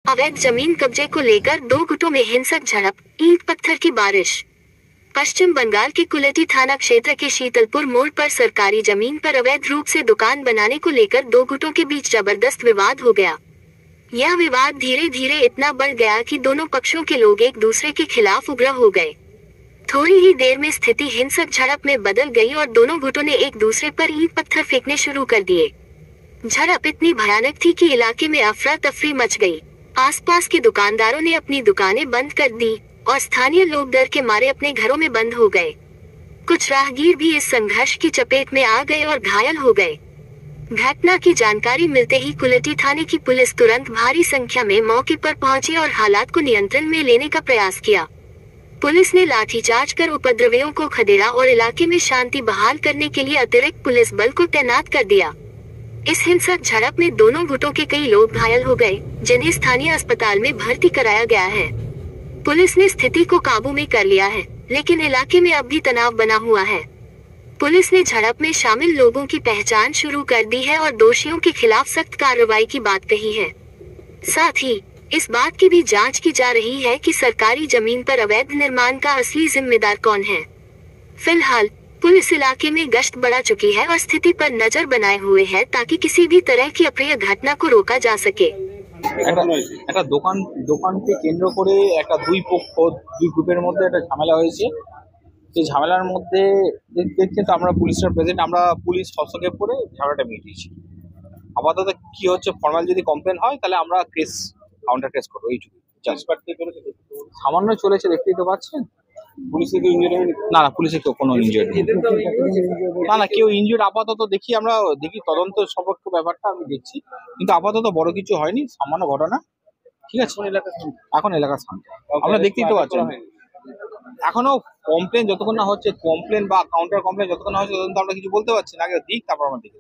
अवैध जमीन कब्जे को लेकर दो गुटों में हिंसक झड़प, ईंट पत्थर की बारिश। पश्चिम बंगाल के कुलेटी थाना क्षेत्र के शीतलपुर मोड़ पर सरकारी जमीन पर अवैध रूप से दुकान बनाने को लेकर दो गुटों के बीच जबरदस्त विवाद हो गया। यह विवाद धीरे धीरे इतना बढ़ गया कि दोनों पक्षों के लोग एक दूसरे के खिलाफ उग्र हो गए। थोड़ी ही देर में स्थिति हिंसक झड़प में बदल गई और दोनों गुटों ने एक दूसरे पर ईंट पत्थर फेंकने शुरू कर दिए। झड़प इतनी भयानक थी कि इलाके में अफरा तफरी मच गई। आसपास के दुकानदारों ने अपनी दुकानें बंद कर दी और स्थानीय लोग डर के मारे अपने घरों में बंद हो गए। कुछ राहगीर भी इस संघर्ष की चपेट में आ गए और घायल हो गए। घटना की जानकारी मिलते ही कुलेटी थाने की पुलिस तुरंत भारी संख्या में मौके पर पहुंची और हालात को नियंत्रण में लेने का प्रयास किया। पुलिस ने लाठीचार्ज कर उपद्रवियों को खदेड़ा और इलाके में शांति बहाल करने के लिए अतिरिक्त पुलिस बल को तैनात कर दिया। इस हिंसक झड़प में दोनों गुटों के कई लोग घायल हो गए, जिन्हें स्थानीय अस्पताल में भर्ती कराया गया है। पुलिस ने स्थिति को काबू में कर लिया है, लेकिन इलाके में अब भी तनाव बना हुआ है। पुलिस ने झड़प में शामिल लोगों की पहचान शुरू कर दी है और दोषियों के खिलाफ सख्त कार्रवाई की बात कही है। साथ ही इस बात की भी जांच की जा रही है कि सरकारी जमीन पर अवैध निर्माण का असली जिम्मेदार कौन है। फिलहाल पुलिस इलाके में गश्त बढ़ा चुकी है और स्थिति पर नजर बनाए हुए है ताकि किसी भी तरह की अप्रिय घटना को रोका जा सके। একটা দোকানকে কেন্দ্র করে একটা দুই গ্রুপের মধ্যে একটা ঝামেলা হয়েছে। সেই ঝামেলার মধ্যে দেখছেন তো আমরা পুলিশের প্রেজেন্ট, আমরা পুলিশ হস্তক্ষেপ করে ঝামেলাটা মিটিয়েছি। আপাতত কি হচ্ছে, ফর্মাল যদি কমপ্লেন হয় তাহলে আমরা কেস কাউন্টার কেস করবো, এইটুকু। সামান্য চলেছে, দেখতেই তো পাচ্ছেন। পুলিশের না না, পুলিশের কোনো ইনজিওর্ড নেই। না না, কেউ ইনজিওর্ড আপাতত আমরা দেখি তদন্ত সম্পর্ক ব্যাপারটা আমি দেখছি, কিন্তু আপাতত বড় কিছু হয়নি, সামান্য ঘটনা। ঠিক আছে, এখন এলাকা শান্ত। আমরা দেখতেই তো পাচ্ছেন, এখনো কমপ্লেন যতক্ষণ না হচ্ছে, কমপ্লেন বা কাউন্টার কমপ্লেন যতক্ষণ না হচ্ছে ততক্ষণ আমরা কিছু বলতে পারছি না। আগে দিক, তারপর আমরা দেখি।